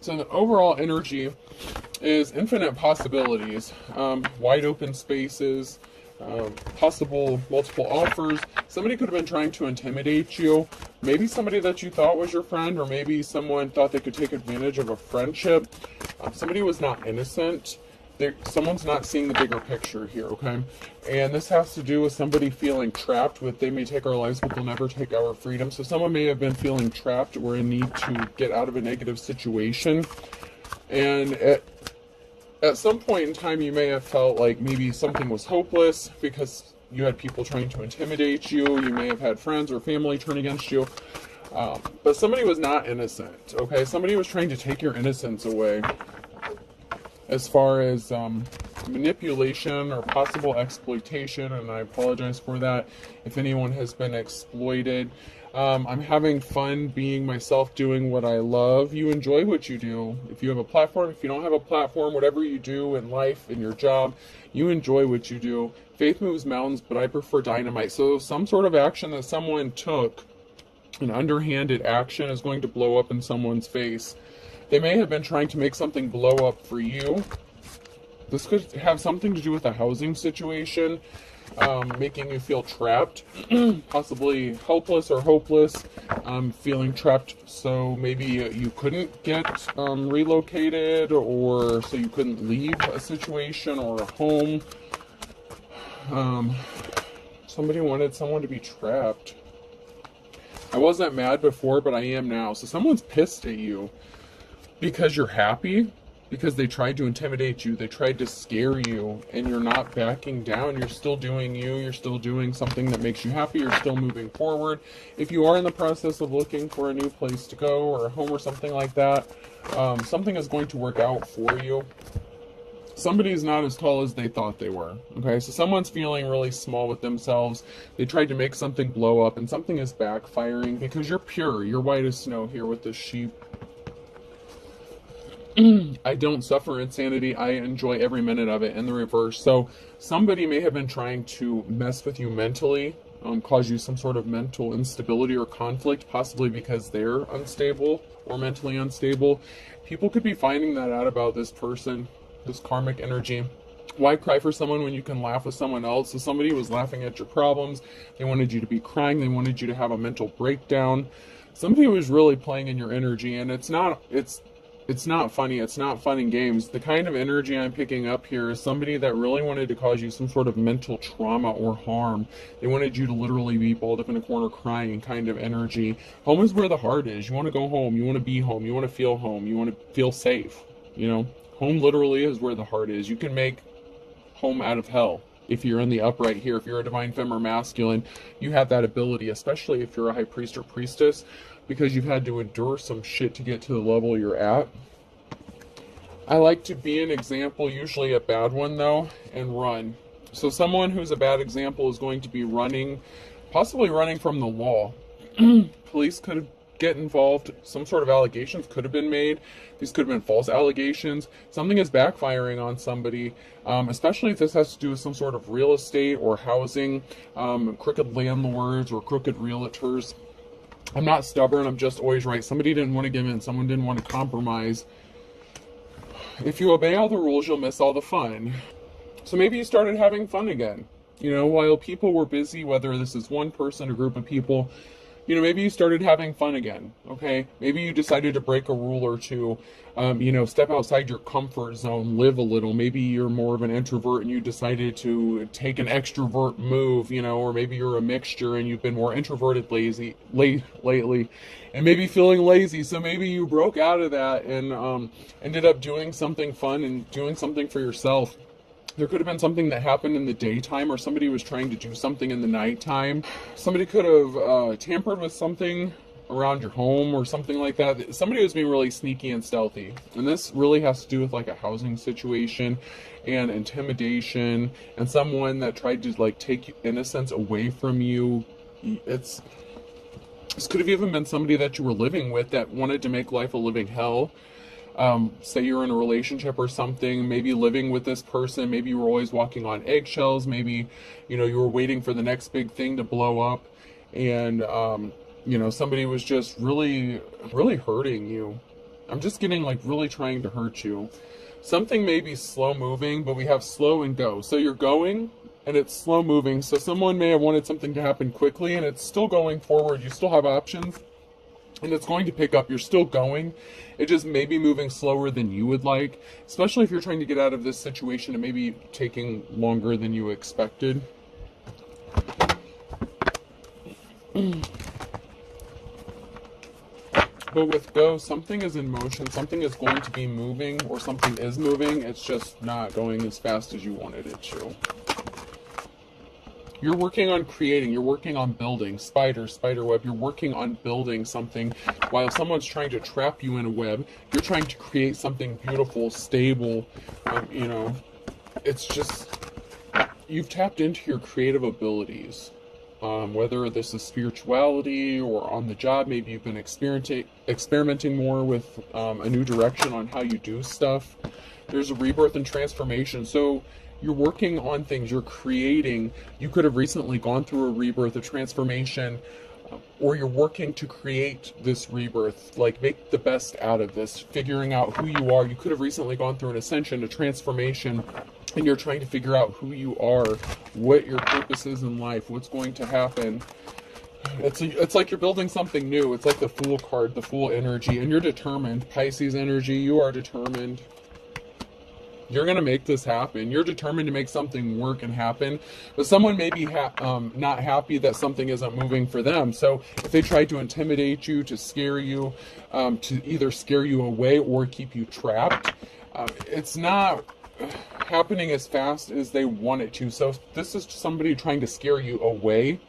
So the overall energy is infinite possibilities, wide open spaces, possible multiple offers. Somebody could have been trying to intimidate you. Maybe somebody that you thought was your friend, or maybe someone thought they could take advantage of a friendship. Somebody was not innocent. Someone's not seeing the bigger picture here, okay? And this has to do with somebody feeling trapped with, they may take our lives, but they'll never take our freedom. So someone may have been feeling trapped or in need to get out of a negative situation. And at some point in time, you may have felt like maybe something was hopeless because you had people trying to intimidate you. You may have had friends or family turn against you. But somebody was not innocent, okay? Somebody was trying to take your innocence away. As far as manipulation or possible exploitation, and I apologize for that if anyone has been exploited. I'm having fun being myself, doing what I love. You enjoy what you do. If you have a platform, if you don't have a platform, whatever you do in life, in your job, you enjoy what you do. Faith moves mountains, but I prefer dynamite. So some sort of action that someone took, an underhanded action, is going to blow up in someone's face. They may have been trying to make something blow up for you. This could have something to do with a housing situation, making you feel trapped, possibly helpless or hopeless, feeling trapped. So maybe you couldn't get relocated, or so you couldn't leave a situation or a home. Somebody wanted someone to be trapped. I wasn't mad before, but I am now. So someone's pissed at you because you're happy, because they tried to intimidate you, they tried to scare you, and you're not backing down. You're still doing you, you're still doing something that makes you happy, you're still moving forward. If you are in the process of looking for a new place to go, or a home or something like that, something is going to work out for you. Somebody is not as tall as they thought they were, okay? So someone's feeling really small with themselves. They tried to make something blow up, and something is backfiring because you're pure. You're white as snow here with this sheep. I don't suffer insanity. I enjoy every minute of it, in the reverse. So somebody may have been trying to mess with you mentally, cause you some sort of mental instability or conflict, possibly because they're unstable or mentally unstable. People could be finding that out about this person, this karmic energy. Why cry for someone when you can laugh with someone else? So somebody was laughing at your problems. They wanted you to be crying. They wanted you to have a mental breakdown. Somebody was really playing in your energy, and it's not funny. It's not fun and games. The kind of energy I'm picking up here is somebody that really wanted to cause you some sort of mental trauma or harm. They wanted you to literally be balled up in a corner crying kind of energy. Home is where the heart is. You want to go home. You want to be home. You want to feel home. You want to feel safe. You know, home literally is where the heart is. You can make home out of hell. If you're in the upright here, if you're a divine femme or masculine, you have that ability, especially if you're a high priest or priestess, because you've had to endure some shit to get to the level you're at. I like to be an example, usually a bad one though, and run. So someone who's a bad example is going to be running, possibly running from the law. Police could get involved. Some sort of allegations could have been made. These could have been false allegations. Something is backfiring on somebody, especially if this has to do with some sort of real estate or housing, crooked landlords or crooked realtors. I'm not stubborn, I'm just always right. Somebody didn't want to give in, someone didn't want to compromise. If you obey all the rules, you'll miss all the fun. So maybe you started having fun again. You know, while people were busy, whether this is one person or group of people, you know, maybe you started having fun again, okay? Maybe you decided to break a rule or two, you know, step outside your comfort zone, live a little. Maybe you're more of an introvert and you decided to take an extrovert move, you know, or maybe you're a mixture and you've been more introverted lately, and maybe feeling lazy. So maybe you broke out of that and ended up doing something fun and doing something for yourself. There could have been something that happened in the daytime, or somebody was trying to do something in the nighttime. Somebody could have tampered with something around your home or something like that. Somebody was being really sneaky and stealthy. And this really has to do with like a housing situation and intimidation and someone that tried to like take innocence away from you. This could have even been somebody that you were living with that wanted to make life a living hell. Say you're in a relationship or something, maybe living with this person, maybe you were always walking on eggshells, maybe, you know, you were waiting for the next big thing to blow up, and, you know, somebody was just really, really hurting you. I'm just getting like really trying to hurt you. Something may be slow moving, but we have slow and go. So you're going and it's slow moving. So someone may have wanted something to happen quickly and it's still going forward. You still have options and it's going to pick up. You're still going. It just may be moving slower than you would like, especially if you're trying to get out of this situation. It may be taking longer than you expected. But with go, something is in motion, something is going to be moving, or something is moving. It's just not going as fast as you wanted it to. You're working on creating, you're working on building, spider web, you're working on building something. While someone's trying to trap you in a web, you're trying to create something beautiful, stable. You know, it's just, you've tapped into your creative abilities. Whether this is spirituality or on the job, maybe you've been experimenting more with a new direction on how you do stuff. There's a rebirth and transformation. So you're working on things, you're creating. You could have recently gone through a rebirth, a transformation, or you're working to create this rebirth, like make the best out of this, figuring out who you are. You could have recently gone through an ascension, a transformation, and you're trying to figure out who you are, what your purpose is in life, what's going to happen. It's like you're building something new. It's like the Fool card, the Fool energy, and you're determined. Pisces energy, you are determined. You're going to make this happen. You're determined to make something work and happen. But someone may be not happy that something isn't moving for them. So if they try to intimidate you, to scare you, to either scare you away or keep you trapped, it's not happening as fast as they want it to. So if this is somebody trying to scare you away,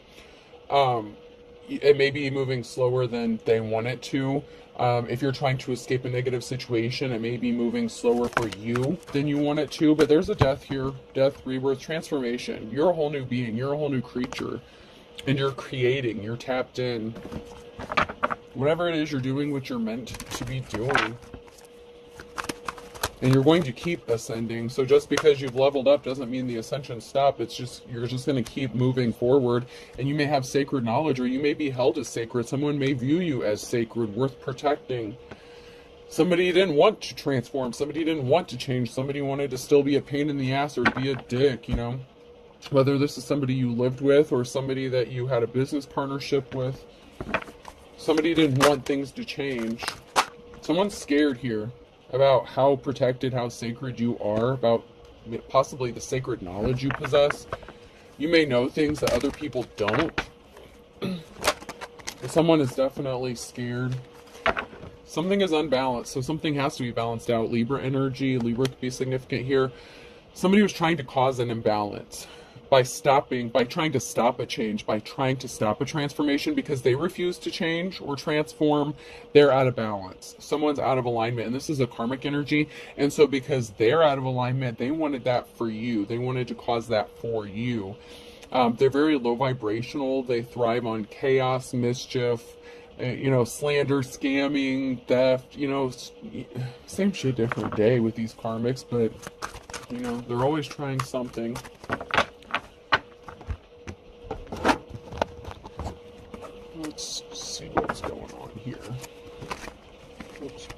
it may be moving slower than they want it to. If you're trying to escape a negative situation, it may be moving slower for you than you want it to. But there's a death here, death, rebirth, transformation. You're a whole new being, you're a whole new creature, and you're creating, you're tapped in. Whatever it is you're doing, what you're meant to be doing. And you're going to keep ascending. So just because you've leveled up doesn't mean the ascension stop. It's just, you're just going to keep moving forward. And you may have sacred knowledge, or you may be held as sacred. Someone may view you as sacred, worth protecting. Somebody didn't want to transform. Somebody didn't want to change. Somebody wanted to still be a pain in the ass or be a dick, you know. Whether this is somebody you lived with or somebody that you had a business partnership with. Somebody didn't want things to change. Someone's scared here about how protected, how sacred you are, about possibly the sacred knowledge you possess. You may know things that other people don't. Someone is definitely scared. Something is unbalanced, so something has to be balanced out. Libra energy, Libra could be significant here. Somebody was trying to cause an imbalance by trying to stop a change, by trying to stop a transformation, because they refuse to change or transform. They're out of balance. Someone's out of alignment, and this is a karmic energy. And so because they're out of alignment, they wanted that for you. They wanted to cause that for you. They're very low vibrational. They thrive on chaos, mischief, slander, scamming, theft, same shit, different day with these karmics, but, they're always trying something. Let's see what's going on here. Oops.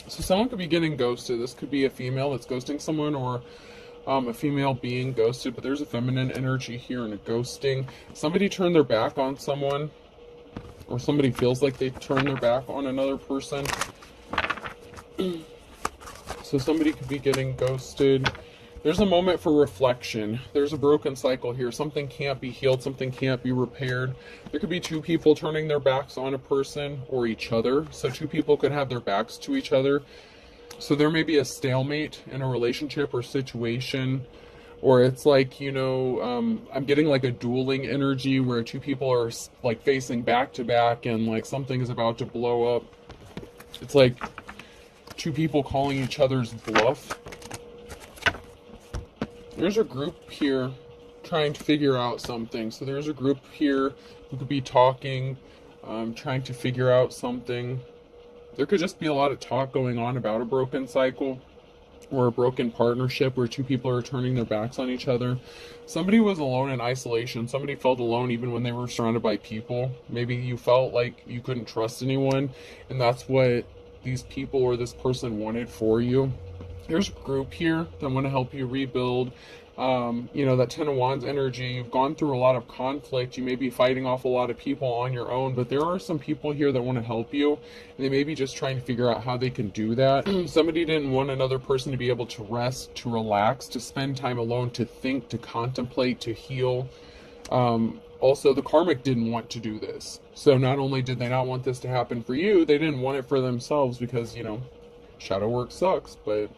So someone could be getting ghosted. This could be a female that's ghosting someone, or a female being ghosted, but there's a feminine energy here and a ghosting. Somebody turned their back on someone, or somebody feels like they turned their back on another person. So somebody could be getting ghosted. There's a moment for reflection. There's a broken cycle here. Something can't be healed. Something can't be repaired. There could be two people turning their backs on a person or each other. So two people could have their backs to each other. So there may be a stalemate in a relationship or situation. Or it's like, I'm getting like a dueling energy where two people are like facing back to back and like something is about to blow up. It's like two people calling each other's bluff. There's a group here trying to figure out something. So there's a group here who could be talking, trying to figure out something. There could just be a lot of talk going on about a broken cycle. or a broken partnership where two people are turning their backs on each other. Somebody was alone in isolation. Somebody felt alone even when they were surrounded by people. Maybe you felt like you couldn't trust anyone, and that's what these people or this person wanted for you. There's a group here that want to help you rebuild. That Ten of Wands energy, you've gone through a lot of conflict. You may be fighting off a lot of people on your own, but there are some people here that want to help you. And they may be just trying to figure out how they can do that. Somebody didn't want another person to be able to rest, to relax, to spend time alone, to think, to contemplate, to heal. Also, the karmic didn't want to do this. So not only did they not want this to happen for you, they didn't want it for themselves because, shadow work sucks, but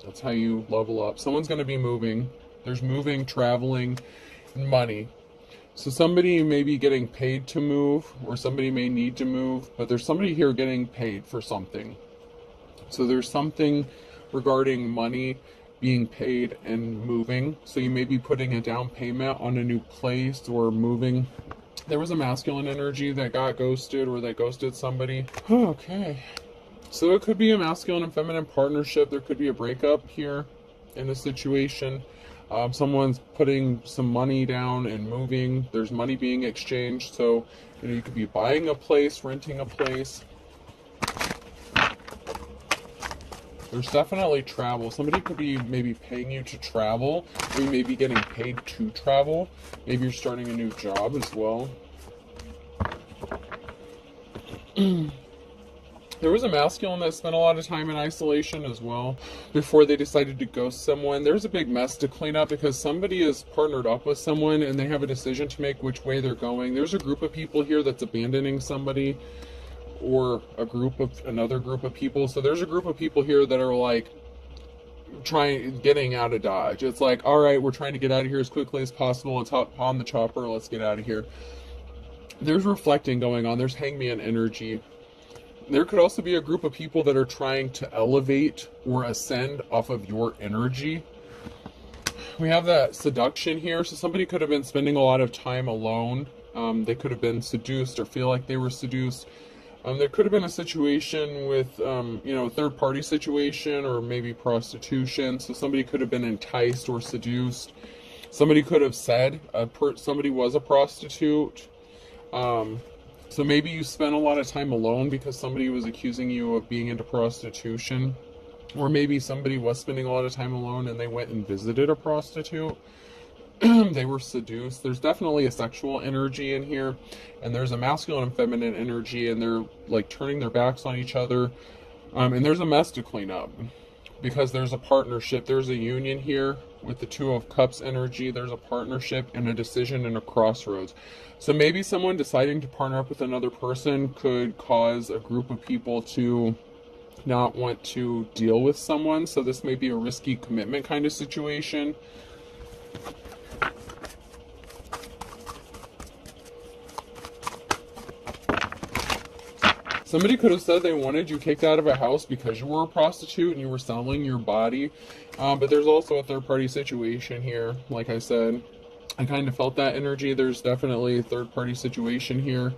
that's how you level up. Someone's going to be moving. There's moving, traveling, and money. So somebody may be getting paid to move, or somebody may need to move, but there's somebody here getting paid for something. So there's something regarding money being paid and moving. So you may be putting a down payment on a new place or moving. There was a masculine energy that got ghosted or that ghosted somebody. Okay. So it could be a masculine and feminine partnership. There could be a breakup here in a situation. Someone's putting some money down and moving. There's money being exchanged. So, you could be buying a place, renting a place. There's definitely travel. Somebody could be maybe paying you to travel. Or you may be getting paid to travel. Maybe you're starting a new job as well. There was a masculine that spent a lot of time in isolation as well before they decided to ghost someone. There's a big mess to clean up because somebody is partnered up with someone and they have a decision to make which way they're going. There's a group of people here that's abandoning somebody, or another group of people. So there's a group of people here that are like getting out of Dodge. It's like, all right, we're trying to get out of here as quickly as possible. Let's hop on the chopper. Let's get out of here. There's reflecting going on. There's hangman energy. There could also be a group of people that are trying to elevate or ascend off of your energy. We have that seduction here. So somebody could have been spending a lot of time alone. They could have been seduced or feel like they were seduced. There could have been a situation with, third-party situation or maybe prostitution. So somebody could have been enticed or seduced. Somebody could have said somebody was a prostitute. So maybe you spent a lot of time alone because somebody was accusing you of being into prostitution. Or maybe somebody was spending a lot of time alone and they went and visited a prostitute. They were seduced. There's definitely a sexual energy in here. And there's a masculine and feminine energy, and they're like turning their backs on each other. And there's a mess to clean up because there's a partnership. There's a union here with the Two of Cups energy. There's a partnership and a decision and a crossroads. So maybe someone deciding to partner up with another person could cause a group of people to not want to deal with someone. So this may be a risky commitment kind of situation. Somebody could have said they wanted you kicked out of a house because you were a prostitute and you were selling your body. But there's also a third-party situation here. Like I said, I kind of felt that energy. There's definitely a third-party situation here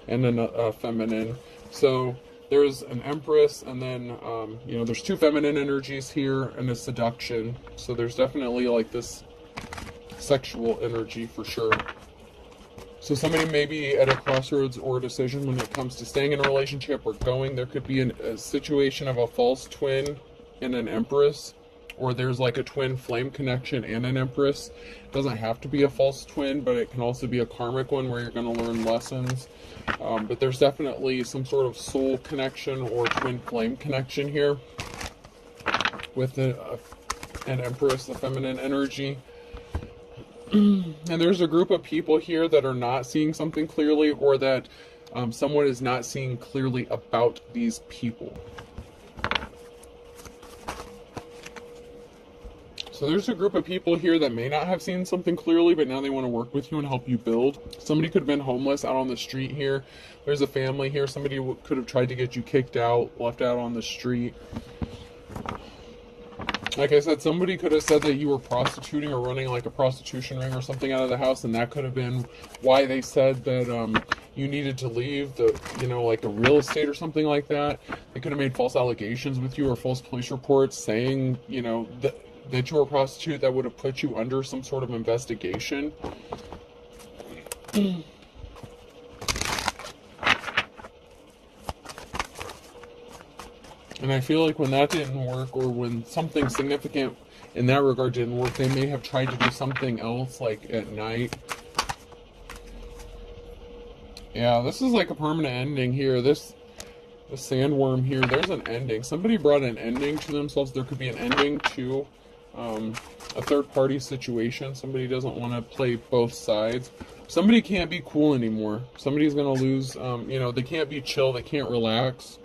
and a feminine. So there's an Empress, and then, there's two feminine energies here and a seduction. So there's definitely like this sexual energy for sure. So somebody may be at a crossroads or a decision when it comes to staying in a relationship or going. There could be a situation of a false twin and an Empress, or there's like a twin flame connection and an Empress. It doesn't have to be a false twin, but it can also be a karmic one where you're going to learn lessons. But there's definitely some sort of soul connection or twin flame connection here with an Empress, the feminine energy. And there's a group of people here that are not seeing something clearly, or that someone is not seeing clearly about these people. So there's a group of people here that may not have seen something clearly, but now they want to work with you and help you build. Somebody could have been homeless out on the street here. There's a family here. Somebody could have tried to get you kicked out, left out on the street. Like I said, somebody could have said that you were prostituting or running like a prostitution ring or something out of the house, and that could have been why they said that you needed to leave the, like a real estate or something like that. They could have made false allegations with you or false police reports saying, that you were a prostitute that would have put you under some sort of investigation. And I feel like when that didn't work, or when something significant in that regard didn't work, they may have tried to do something else, like at night. Yeah, this is like a permanent ending here. The sandworm here, there's an ending. Somebody brought an ending to themselves. There could be an ending to a third-party situation. Somebody doesn't want to play both sides. Somebody can't be cool anymore. Somebody's going to lose, they can't be chill. They can't relax.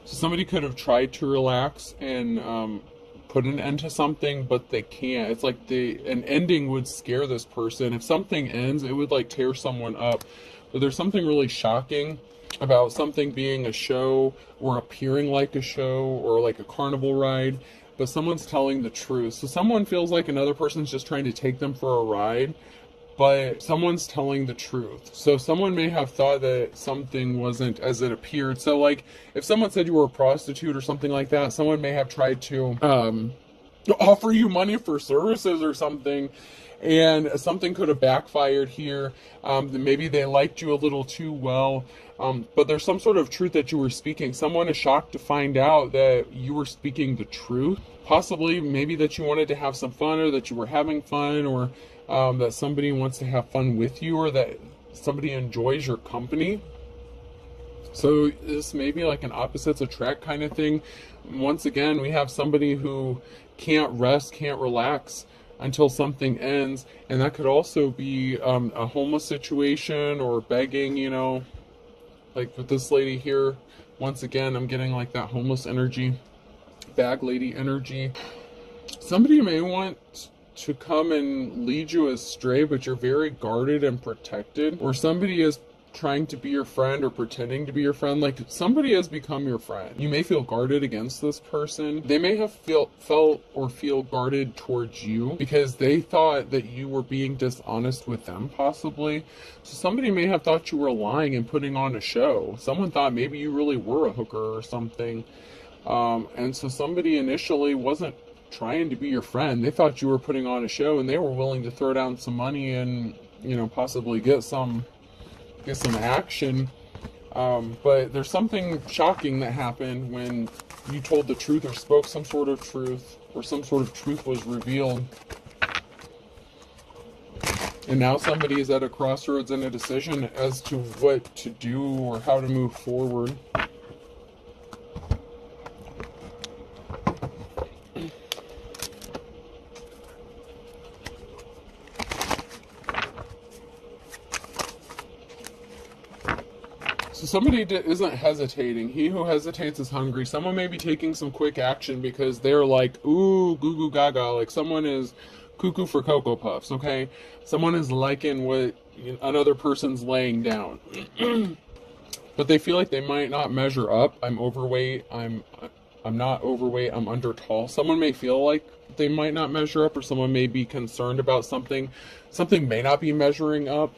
So somebody could have tried to relax and put an end to something, but they can't. It's like an ending would scare this person. If something ends, it would like tear someone up. But there's something really shocking about something being a show or appearing like a show or like a carnival ride, but someone's telling the truth. So someone feels like another person's just trying to take them for a ride, but someone's telling the truth. So someone may have thought that something wasn't as it appeared. So like if someone said you were a prostitute or something like that, someone may have tried to offer you money for services or something, and something could have backfired here. Maybe they liked you a little too well, but there's some sort of truth that you were speaking. Someone is shocked to find out that you were speaking the truth. Possibly maybe that you wanted to have some fun, or that you were having fun, or that somebody wants to have fun with you, or that somebody enjoys your company. So this may be like an opposites attract kind of thing. Once again, we have somebody who can't rest, can't relax until something ends. And that could also be a homeless situation or begging, like with this lady here. Once again, I'm getting like that homeless energy, bag lady energy. Somebody may want to come and lead you astray, but you're very guarded and protected. Or somebody is trying to be your friend or pretending to be your friend. Like somebody has become your friend. You may feel guarded against this person. They may have felt or feel guarded towards you because they thought that you were being dishonest with them, possibly. So somebody may have thought you were lying and putting on a show. Someone thought maybe you really were a hooker or something. And so somebody initially wasn't trying to be your friend. They thought you were putting on a show, and they were willing to throw down some money and, possibly get some action. But there's something shocking that happened when you told the truth or spoke some sort of truth, or some sort of truth was revealed. And now somebody is at a crossroads and a decision as to what to do or how to move forward. So somebody isn't hesitating. He who hesitates is hungry. Someone may be taking some quick action because they're like, ooh, goo goo gaga. Like someone is cuckoo for Cocoa Puffs, okay? Someone is liking what another person's laying down. But they feel like they might not measure up. I'm overweight. I'm not overweight. I'm under tall. Someone may feel like they might not measure up, or someone may be concerned about something. Something may not be measuring up.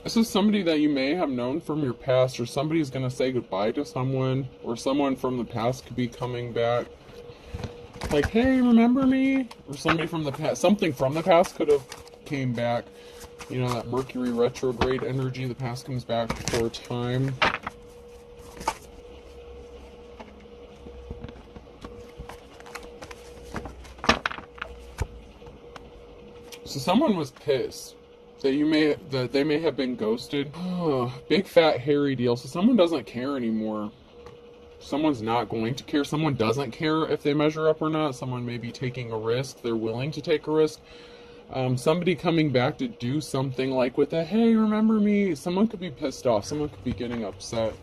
This is somebody that you may have known from your past, or somebody's going to say goodbye to someone, or someone from the past could be coming back. Like, hey, remember me? Or somebody from the past, something from the past could have came back. That Mercury retrograde energy, the past comes back for a time. So someone was pissed that they may have been ghosted. Big fat hairy deal. So someone doesn't care anymore. Someone's not going to care. Someone doesn't care if they measure up or not. Someone may be taking a risk. They're willing to take a risk. Somebody coming back to do something like with a, hey, remember me? Someone could be pissed off. Someone could be getting upset.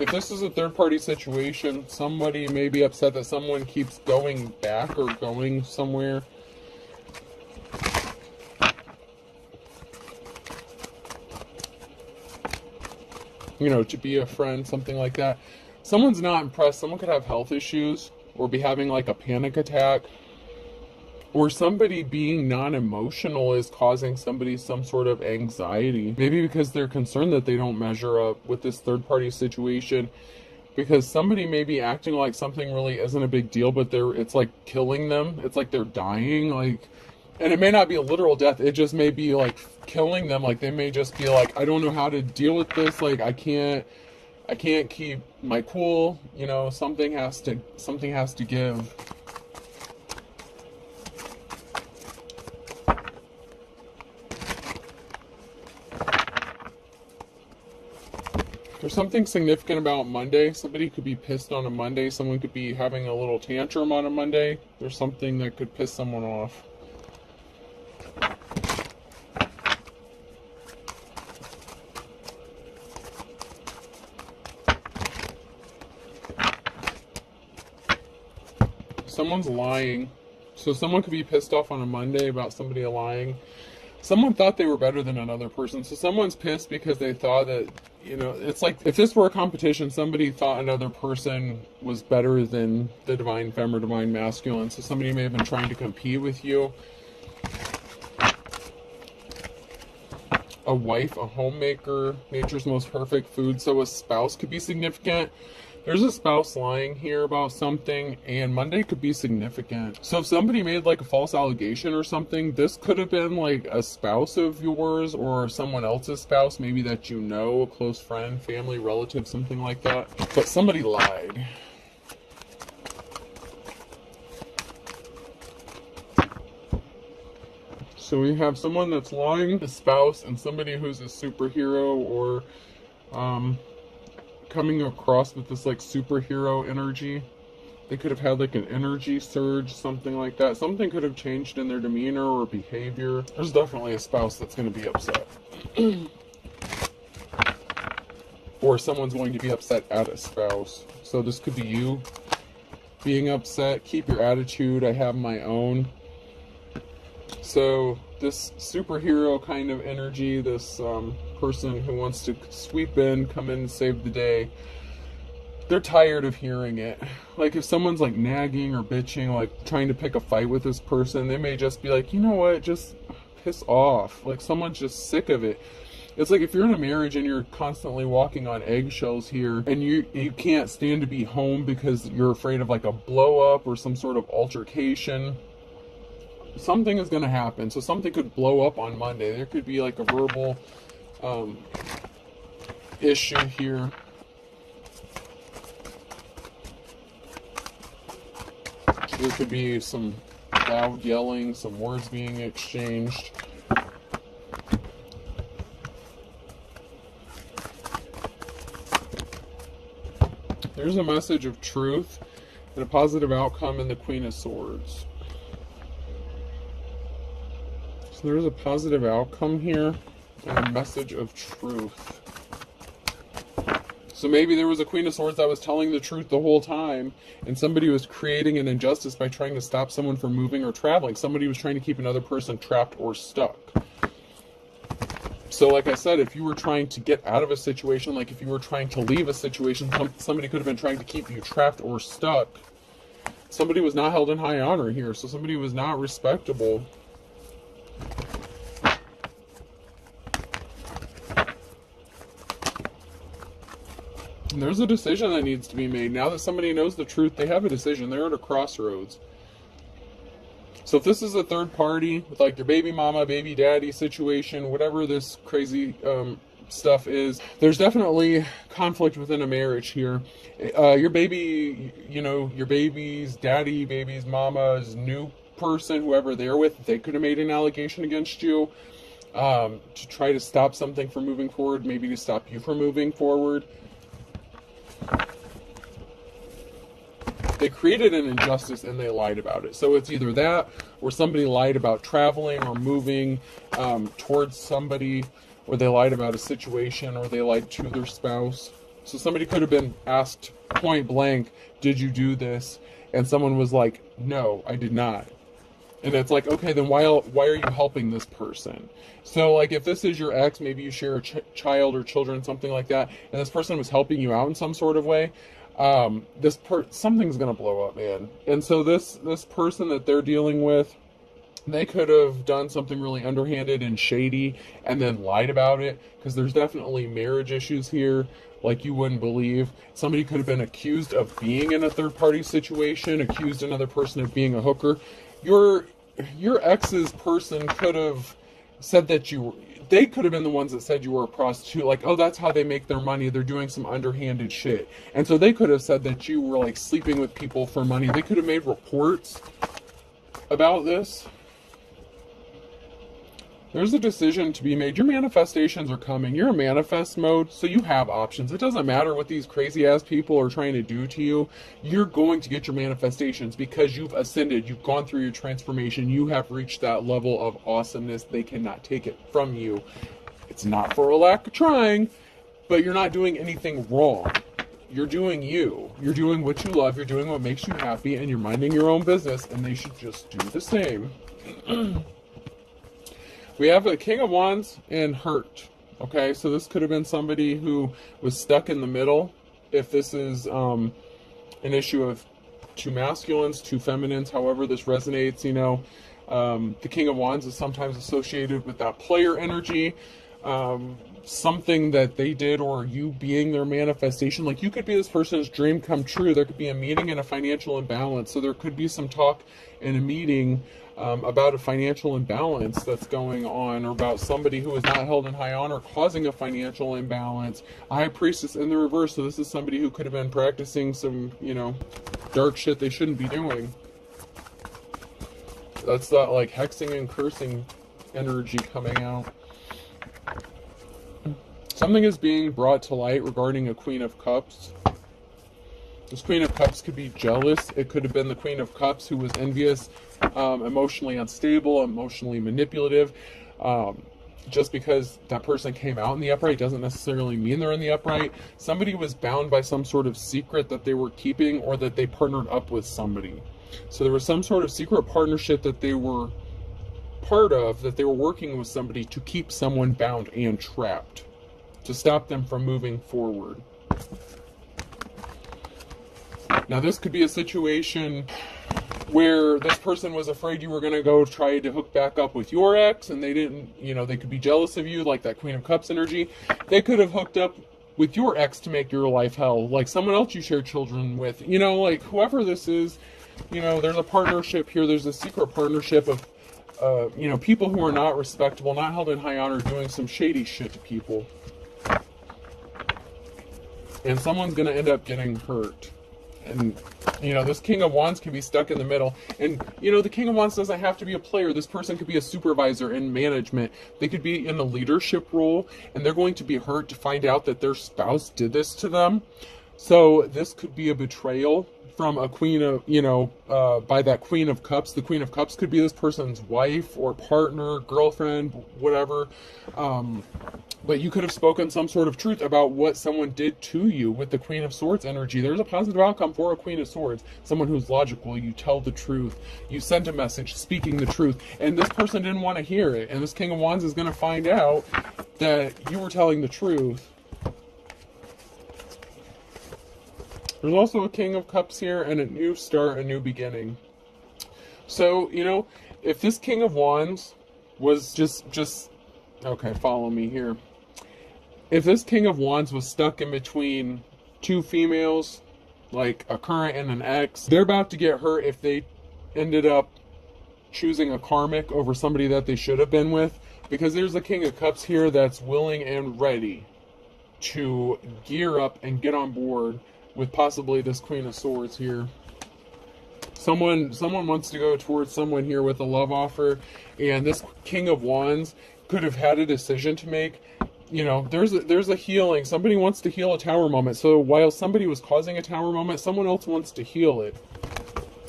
If this is a third-party situation, somebody may be upset that someone keeps going back or going somewhere. to be a friend, something like that. Someone's not impressed. Someone could have health issues or be having like a panic attack, or somebody being non-emotional is causing somebody some sort of anxiety. Maybe because they're concerned that they don't measure up with this third-party situation, because somebody may be acting like something really isn't a big deal, but it's like killing them. It's like they're dying, and it may not be a literal death. It just may be like killing them. Like they may just be like, I don't know how to deal with this. Like I can't keep my cool. Something has to give. There's something significant about Monday. Somebody could be pissed on a Monday. Someone could be having a little tantrum on a Monday. There's something that could piss someone off. Someone's lying. So someone could be pissed off on a Monday about somebody lying. Someone thought they were better than another person. So someone's pissed because they thought that, it's like if this were a competition, somebody thought another person was better than the divine femme or divine masculine. So somebody may have been trying to compete with you. A wife, a homemaker, nature's most perfect food. So a spouse could be significant. There's a spouse lying here about something, and Monday could be significant. So if somebody made like a false allegation or something, this could have been like a spouse of yours or someone else's spouse, maybe that a close friend, family, relative, something like that. But somebody lied. So we have someone that's lying, a spouse, and somebody who's a superhero or coming across with this like superhero energy. They could have had like an energy surge, something like that. Something could have changed in their demeanor or behavior. There's definitely a spouse that's going to be upset. Or someone's going to be upset at a spouse. So this could be you being upset. Keep your attitude. I have my own. So this superhero kind of energy, this person who wants to sweep in, come in and save the day, they're tired of hearing it. Like if someone's like nagging or bitching, like trying to pick a fight with this person, they may just be like, you know what, just piss off. Like someone's just sick of it. It's like if you're in a marriage and you're constantly walking on eggshells here, and you can't stand to be home because you're afraid of like a blow up or some sort of altercation. Something is going to happen. So something could blow up on Monday. There could be like a verbal issue here. There could be some loud yelling, some words being exchanged. There's a message of truth and a positive outcome in the Queen of Swords. So there's a positive outcome here and a message of truth. So maybe there was a Queen of Swords that was telling the truth the whole time, and somebody was creating an injustice by trying to stop someone from moving or traveling. Somebody was trying to keep another person trapped or stuck. So like I said, if you were trying to get out of a situation, like if you were trying to leave a situation, somebody could have been trying to keep you trapped or stuck. Somebody was not held in high honor here, so somebody was not respectable. And there's a decision that needs to be made. Now that somebody knows the truth, they have a decision. They're at a crossroads. So if this is a third party with like your baby mama, baby daddy situation, whatever this crazy stuff is, there's definitely conflict within a marriage here. Your baby, your baby's daddy, baby's mama's new person, whoever they're with, they could have made an allegation against you to try to stop something from moving forward, maybe to stop you from moving forward. They created an injustice and they lied about it. So it's either that, or somebody lied about traveling or moving towards somebody, or they lied about a situation, or they lied to their spouse. So somebody could have been asked point blank, did you do this? And someone was like, no, I did not. And it's like, okay, then why are you helping this person? So like if this is your ex, maybe you share a child or children, something like that, and this person was helping you out in some sort of way, something's gonna blow up, man. And so this person that they're dealing with, they could have done something really underhanded and shady and then lied about it, because there's definitely marriage issues here like you wouldn't believe. Somebody could have been accused of being in a third party situation, accused another person of being a hooker. Your ex's person could have said that they could have been the ones that said you were a prostitute, like, oh, that's how they make their money, they're doing some underhanded shit. And so they could have said that you were like sleeping with people for money. They could have made reports about this. There's a decision to be made. Your manifestations are coming. You're in manifest mode, so you have options. It doesn't matter what these crazy ass people are trying to do to you. You're going to get your manifestations because you've ascended. You've gone through your transformation. You have reached that level of awesomeness. They cannot take it from you. It's not for a lack of trying, but you're not doing anything wrong. You're doing you. You're doing what you love. You're doing what makes you happy, and you're minding your own business, and they should just do the same. We have a King of Wands and hurt. Okay, so this could have been somebody who was stuck in the middle. If this is an issue of two masculines, two feminines, however this resonates, you know, the King of Wands is sometimes associated with that player energy. Something that they did, or you being their manifestation. Like, you could be this person's dream come true. There could be a meeting and a financial imbalance. So there could be some talk in a meeting about a financial imbalance that's going on, or about somebody who is not held in high honor causing a financial imbalance. High Priestess in the reverse. So this is somebody who could have been practicing some, you know, dark shit they shouldn't be doing. That's that like hexing and cursing energy coming out. Something is being brought to light regarding a Queen of Cups. This Queen of Cups could be jealous. It could have been the Queen of Cups who was envious, emotionally unstable, emotionally manipulative. Just because that person came out in the upright doesn't necessarily mean they're in the upright. Somebody was bound by some sort of secret that they were keeping, or that they partnered up with somebody. So there was some sort of secret partnership that they were part of, that they were working with somebody to keep someone bound and trapped, to stop them from moving forward. Now this could be a situation where this person was afraid you were going to go try to hook back up with your ex, and they didn't, you know, they could be jealous of you, like that Queen of Cups energy. They could have hooked up with your ex to make your life hell, like someone else you share children with, you know, like whoever this is, you know, there's a partnership here. There's a secret partnership of, you know, people who are not respectable, not held in high honor, doing some shady shit to people. And someone's going to end up getting hurt. And, you know, this King of Wands can be stuck in the middle. And, you know, the King of Wands doesn't have to be a player. This person could be a supervisor in management. They could be in a leadership role, and they're going to be hurt to find out that their spouse did this to them. So this could be a betrayal from a queen of, you know, by that Queen of Cups. The Queen of Cups could be this person's wife or partner, girlfriend, whatever. But you could have spoken some sort of truth about what someone did to you with the Queen of Swords energy. There's a positive outcome for a Queen of Swords. Someone who's logical. You tell the truth. You send a message speaking the truth. And this person didn't want to hear it. And this King of Wands is going to find out that you were telling the truth. There's also a King of Cups here and a new start, a new beginning. So, you know, if this King of Wands was just okay, follow me here. If this King of Wands was stuck in between two females, like a current and an ex, they're about to get hurt if they ended up choosing a karmic over somebody that they should have been with. Because there's a King of Cups here that's willing and ready to gear up and get on board with possibly this Queen of Swords here. Someone wants to go towards someone here with a love offer, and this King of Wands could have had a decision to make. You know, there's a healing. Somebody wants to heal a tower moment. So while somebody was causing a tower moment, someone else wants to heal it.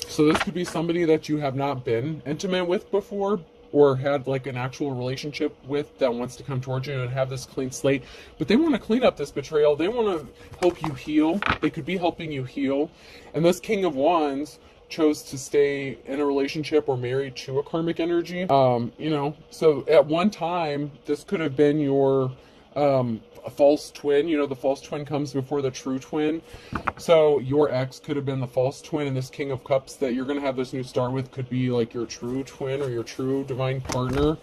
So this could be somebody that you have not been intimate with before, or had like an actual relationship with, that wants to come towards you and have this clean slate. But they want to clean up this betrayal. They want to help you heal. They could be helping you heal. And this King of Wands chose to stay in a relationship or married to a karmic energy. You know, so at one time, this could have been your a false twin. You know, the false twin comes before the true twin. So your ex could have been the false twin, and this King of Cups that you're going to have this new start with could be like your true twin or your true divine partner.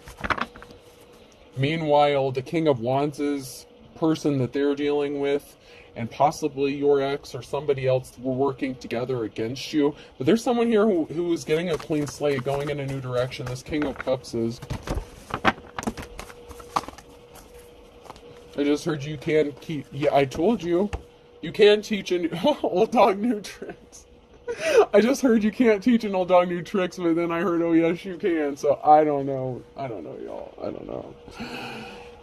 Meanwhile, the King of Wands is person that they're dealing with, and possibly your ex or somebody else were working together against you. But there's someone here who is getting a clean slate, going in a new direction. This King of Cups is. I just heard you can keep. Yeah, I told you. You can teach an old dog new tricks. I just heard you can't teach an old dog new tricks, but then I heard, oh yes, you can. So I don't know. I don't know, y'all. I don't know.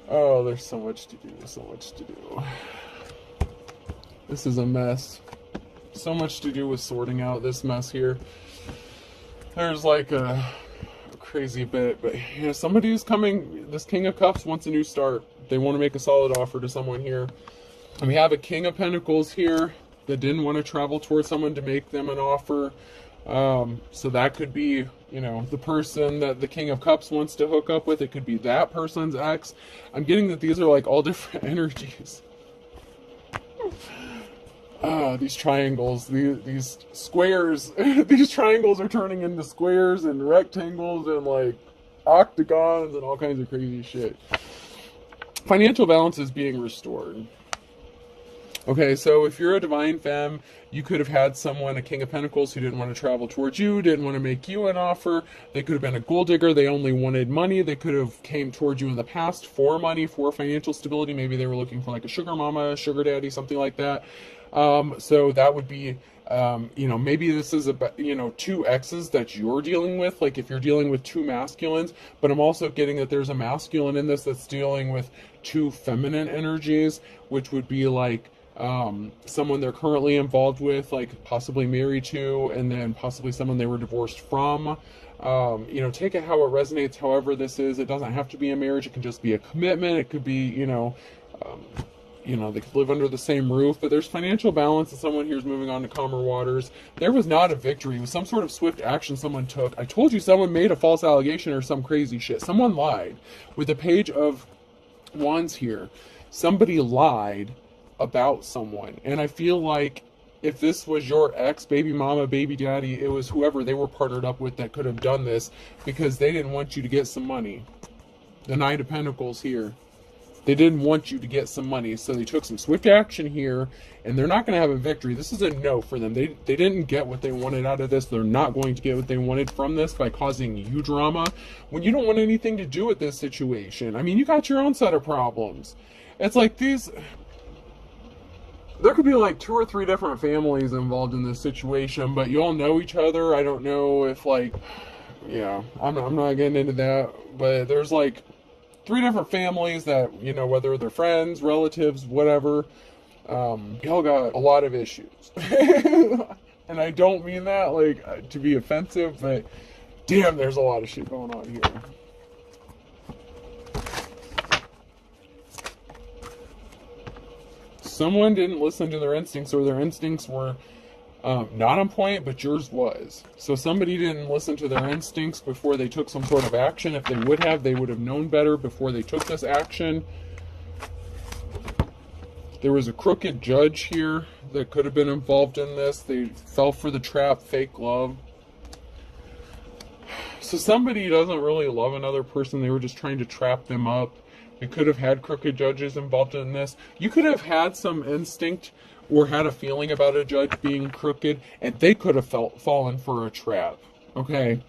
Oh, there's so much to do. So much to do. This is a mess. So much to do with sorting out this mess here. There's like a crazy bit, but you know, somebody who's coming. This King of Cups wants a new start. They want to make a solid offer to someone here. And we have a King of Pentacles here that didn't want to travel towards someone to make them an offer. So that could be, you know, the person that the King of Cups wants to hook up with. It could be that person's ex. I'm getting that these are like all different energies. These triangles, these squares, these triangles are turning into squares and rectangles and like octagons and all kinds of crazy shit. Financial balance is being restored. Okay, so if you're a divine femme, you could have had someone, a King of Pentacles, who didn't want to travel towards you, didn't want to make you an offer. They could have been a gold digger. They only wanted money. They could have came towards you in the past for money, for financial stability. Maybe they were looking for like a sugar mama, sugar daddy, something like that. So that would be, you know, maybe this is two exes that you're dealing with. Like if you're dealing with two masculines, but I'm also getting that there's a masculine in this that's dealing with two feminine energies, which would be like, someone they're currently involved with, like possibly married to, and then possibly someone they were divorced from. You know, take it how it resonates, however this is. It doesn't have to be a marriage. It can just be a commitment. It could be, they could live under the same roof, but there's financial balance and someone here's moving on to calmer waters. There was not a victory. It was some sort of swift action someone took. I told you someone made a false allegation or some crazy shit. Someone lied. With the Page of Wands here, somebody lied about someone, and I feel like if this was your ex, baby mama, baby daddy, it was whoever they were partnered up with that could have done this, because they didn't want you to get some money. The Knight of Pentacles here, they didn't want you to get some money, so they took some swift action here, and they're not going to have a victory. This is a no for them. They didn't get what they wanted out of this. They're not going to get what they wanted from this by causing you drama when you don't want anything to do with this situation. I mean, you got your own set of problems. It's like these. There could be like 2 or 3 different families involved in this situation, but you all know each other. I don't know if I'm not getting into that, but there's like 3 different families that, whether they're friends, relatives, whatever, y'all got a lot of issues. And I don't mean that like to be offensive, but damn, there's a lot of shit going on here. Someone didn't listen to their instincts, or their instincts were not on point, but yours was. So somebody didn't listen to their instincts before they took some sort of action. If they would have known better before they took this action. There was a crooked judge here that could have been involved in this. They fell for the trap, fake love. So somebody doesn't really love another person. They were just trying to trap them up. We could have had crooked judges involved in this. You could have had some instinct or had a feeling about a judge being crooked, and they could have fallen for a trap. Okay?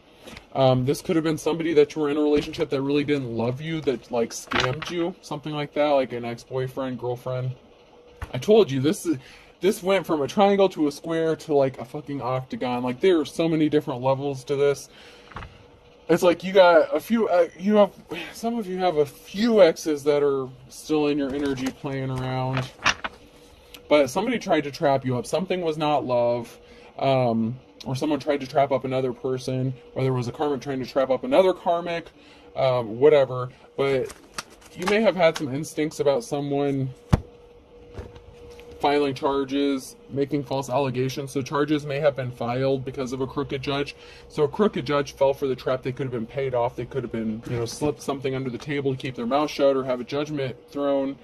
This could have been somebody that you were in a relationship that really didn't love you, that like scammed you, something like that, like an ex-boyfriend, girlfriend. I told you, this went from a triangle to a square to like a fucking octagon. Like there are so many different levels to this. It's like you got a few, some of you have a few exes that are still in your energy playing around. But somebody tried to trap you up. Something was not love. Or someone tried to trap up another person. Or there was a karmic trying to trap up another karmic. Whatever. But you may have had some instincts about someone filing charges, making false allegations. So charges may have been filed because of a crooked judge. So a crooked judge fell for the trap. They could have been paid off. They could have been, slipped something under the table to keep their mouth shut, or have a judgment thrown,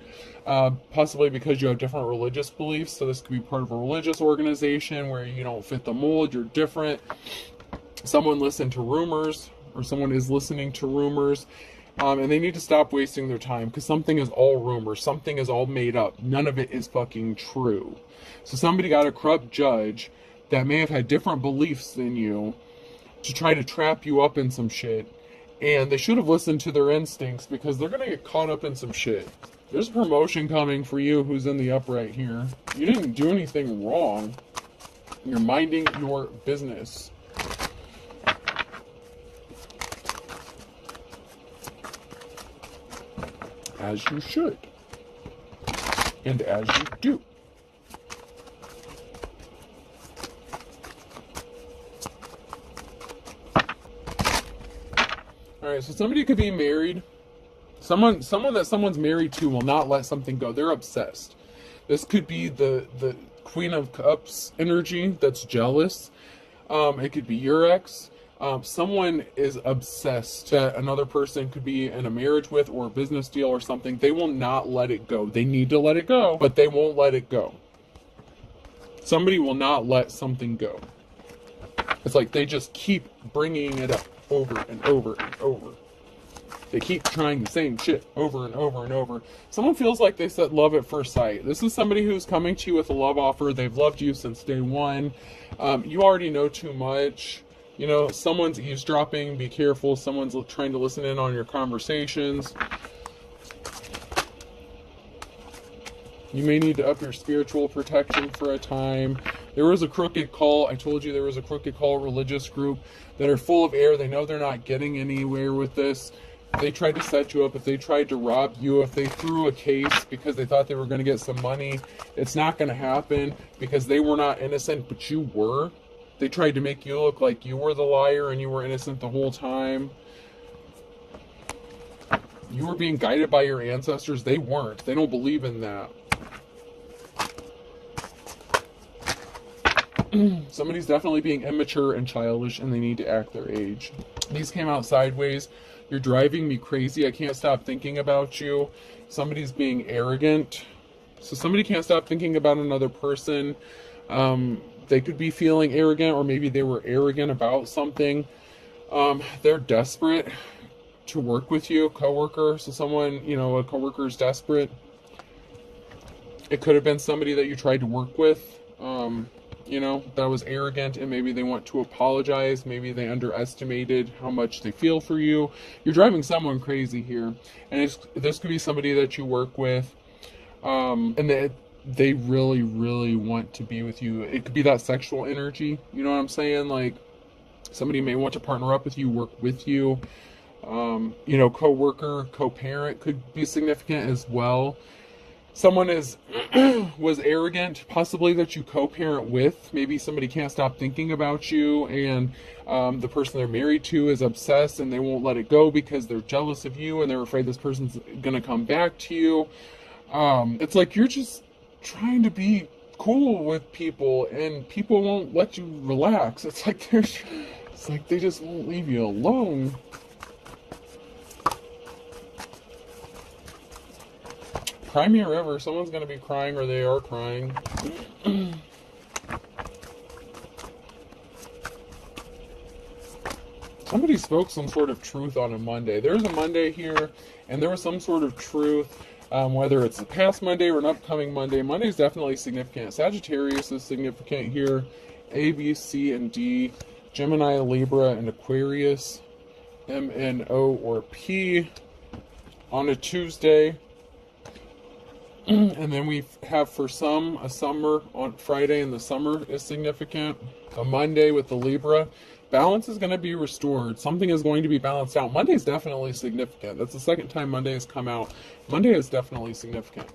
possibly because you have different religious beliefs. So this could be part of a religious organization where you don't fit the mold, you're different. Someone listened to rumors, or someone is listening to rumors. And they need to stop wasting their time, because something is all rumor. Something is all made up. None of it is fucking true. So somebody got a corrupt judge that may have had different beliefs than you to try to trap you up in some shit. And they should have listened to their instincts, because they're going to get caught up in some shit. There's a promotion coming for you who's in the upright here. You didn't do anything wrong. You're minding your business. As you should, and as you do. All right, so somebody could be married. Someone that someone's married to will not let something go. They're obsessed. This could be the Queen of Cups energy that's jealous. It could be your ex. Someone is obsessed that another person could be in a marriage with, or a business deal or something. They will not let it go. They need to let it go, but they won't let it go. Somebody will not let something go. It's like they just keep bringing it up over and over and over. They keep trying the same shit over and over and over. Someone feels like they said love at first sight. This is somebody who's coming to you with a love offer. They've loved you since day one. You already know too much. Someone's eavesdropping. Be careful. Someone's trying to listen in on your conversations. You may need to up your spiritual protection for a time. There was a crooked call. I told you there was a crooked call religious group that are full of air. They know they're not getting anywhere with this. If they tried to set you up, if they tried to rob you, if they threw a case because they thought they were going to get some money, it's not going to happen, because they were not innocent, but you were. They tried to make you look like you were the liar and you were innocent the whole time. You were being guided by your ancestors. They weren't. They don't believe in that. Somebody's definitely being immature and childish, and they need to act their age. These came out sideways. You're driving me crazy. I can't stop thinking about you. Somebody's being arrogant. So somebody can't stop thinking about another person. They could be feeling arrogant, or maybe they were arrogant about something. They're desperate to work with you, coworker. So someone, a coworker is desperate. It could have been somebody that you tried to work with, that was arrogant, and maybe they want to apologize. Maybe they underestimated how much they feel for you. You're driving someone crazy here. And this could be somebody that you work with, and they really, really want to be with you. It could be that sexual energy. You know what I'm saying? Like, somebody may want to partner up with you, work with you. Co-worker, co-parent could be significant as well. Someone was arrogant, possibly that you co-parent with. Maybe somebody can't stop thinking about you, and the person they're married to is obsessed, and they won't let it go because they're jealous of you, and they're afraid this person's gonna come back to you. It's like you're just trying to be cool with people, and people won't let you relax. It's like they just won't leave you alone. Cry me a river. Someone's going to be crying, or they are crying. Somebody spoke some sort of truth on a Monday. There's a Monday here, and there was some sort of truth, whether it's the past Monday or an upcoming Monday. Monday is definitely significant. Sagittarius is significant here. A, B, C, and D. Gemini, Libra, and Aquarius. M, N, O, or P on a Tuesday. And then we have for some a summer on Friday, and the summer is significant. A Monday with the Libra. Balance is going to be restored. Something is going to be balanced out. Monday is definitely significant. That's the second time Monday has come out. Monday is definitely significant.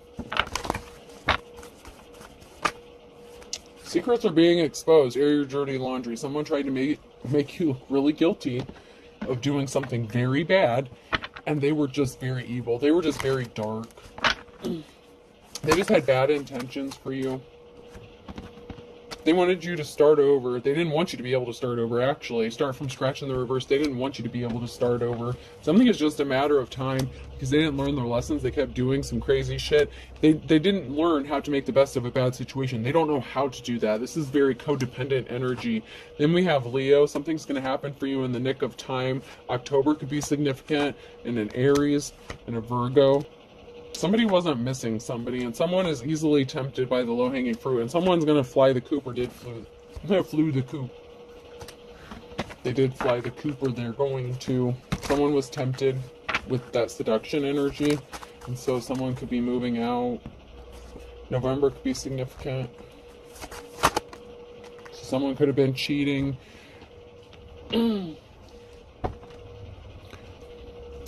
Secrets are being exposed. Air your dirty laundry. Someone tried to make you look really guilty of doing something very bad, and they were just very evil. They were just very dark. They just had bad intentions for you. They wanted you to start over. They didn't want you to be able to start over, actually. Start from scratch in the reverse. They didn't want you to be able to start over. Something is just a matter of time because they didn't learn their lessons. They kept doing some crazy shit. They didn't learn how to make the best of a bad situation. They don't know how to do that. This is very codependent energy. Then we have Leo. Something's going to happen for you in the nick of time. October could be significant. And an Aries and a Virgo. Somebody wasn't missing somebody, and someone is easily tempted by the low-hanging fruit, and someone's going to fly the coop or flew the coop. They did fly the coop, or they're going to. Someone was tempted with that seduction energy, and so someone could be moving out. November could be significant. Someone could have been cheating.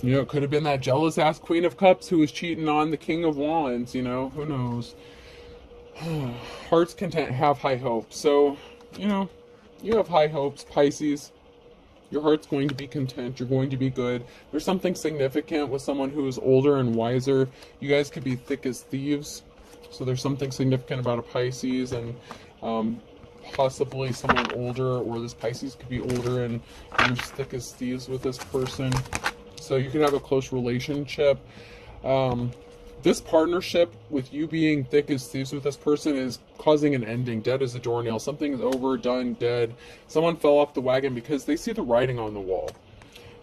You know, it could have been that jealous-ass Queen of Cups who was cheating on the King of Wands, you know, who knows. Heart's content, have high hopes. So, you know, you have high hopes, Pisces. Your heart's going to be content. You're going to be good. There's something significant with someone who is older and wiser. You guys could be thick as thieves. So there's something significant about a Pisces and possibly someone older, or this Pisces could be older and you're thick as thieves with this person. So you could have a close relationship. This partnership with you being thick as thieves with this person is causing an ending. Dead as a doornail. Something's over, done, dead. Someone fell off the wagon because they see the writing on the wall.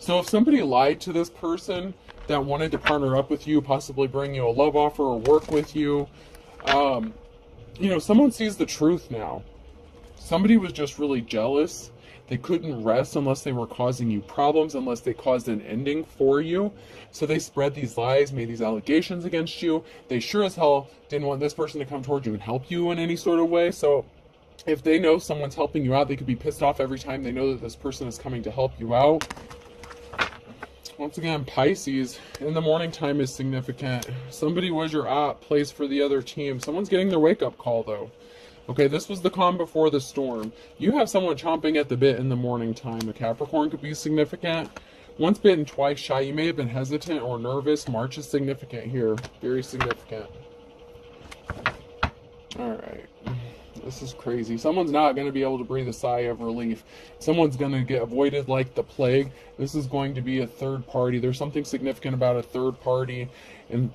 So if somebody lied to this person that wanted to partner up with you, possibly bring you a love offer or work with you, you know, someone sees the truth now. Somebody was just really jealous. They couldn't rest unless they were causing you problems, unless they caused an ending for you. So they spread these lies, made these allegations against you. They sure as hell didn't want this person to come towards you and help you in any sort of way. So if they know someone's helping you out, they could be pissed off every time they know that this person is coming to help you out. Once again, Pisces, in the morning time is significant. Somebody was your op, plays for the other team. Someone's getting their wake-up call, though. Okay, this was the calm before the storm. You have someone chomping at the bit in the morning time. A Capricorn could be significant. Once bitten, twice shy. You may have been hesitant or nervous. March is significant here. Very significant. Alright. This is crazy. Someone's not going to be able to breathe a sigh of relief. Someone's going to get avoided like the plague. This is going to be a third party. There's something significant about a third party and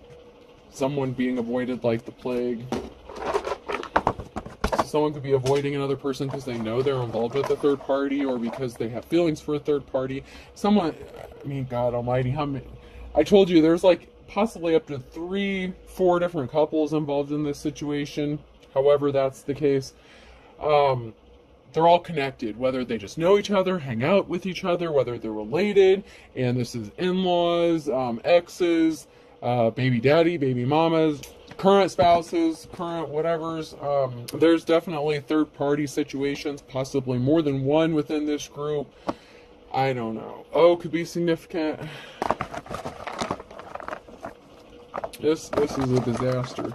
someone being avoided like the plague. Someone could be avoiding another person because they know they're involved with a third party or because they have feelings for a third party. Someone, I mean, God almighty, how many? I told you there's like possibly up to 3-4 different couples involved in this situation. However, that's the case. They're all connected, whether they just know each other, hang out with each other, whether they're related, and this is in-laws, exes, baby daddy, baby mamas, current spouses, current whatevers. There's definitely third-party situations, possibly more than one within this group. I don't know. Oh, could be significant. This is a disaster.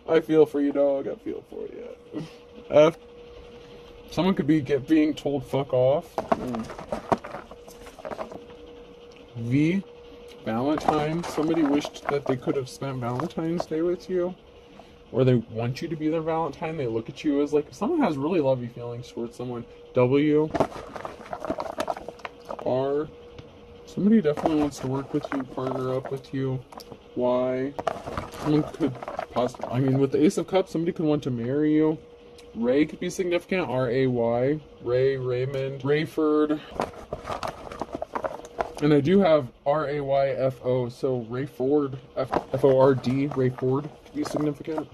I feel for you, dog. I feel for you. Someone could be being told fuck off. V. Valentine's. Somebody wished that they could have spent Valentine's Day with you. Or they want you to be their Valentine. They look at you as like, someone has really lovely feelings towards someone. W. R. Somebody definitely wants to work with you, partner up with you. Y. Someone could possibly, I mean, with the Ace of Cups, somebody could want to marry you. Ray could be significant. R-A-Y. Ray, Raymond, Rayford. And I do have R-A-Y-F-O, so Rayford, F-O-R-D, Rayford could be significant.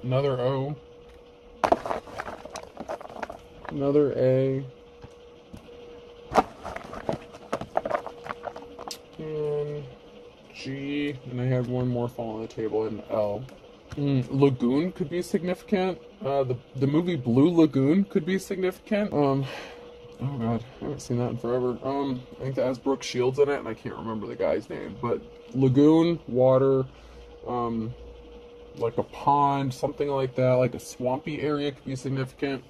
Another O. Another A. And G. And I have one more fall on the table, an L. Lagoon could be significant. The movie Blue Lagoon could be significant. Oh god, I haven't seen that in forever. I think that has Brooke Shields in it, and I can't remember the guy's name. But lagoon, water, like a pond, something like that, like a swampy area could be significant.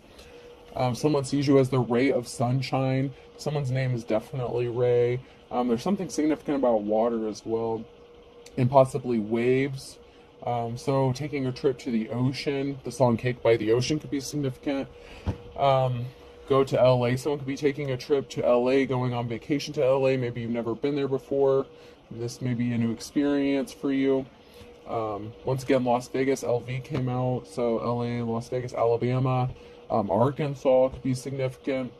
Someone sees you as the ray of sunshine. Someone's name is definitely Ray. There's something significant about water as well. and possibly waves. So taking a trip to the ocean, the song Cake by the Ocean could be significant. Go to LA, someone could be taking a trip to LA, going on vacation to LA. Maybe you've never been there before. This may be a new experience for you. Once again, Las Vegas, LV came out. So LA, Las Vegas, Alabama, Arkansas could be significant.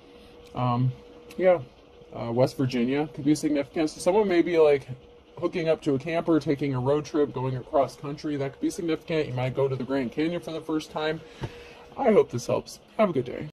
West Virginia could be significant. So someone may be like hooking up to a camper, taking a road trip, going across country. That could be significant. You might go to the Grand Canyon for the first time. I hope this helps. Have a good day.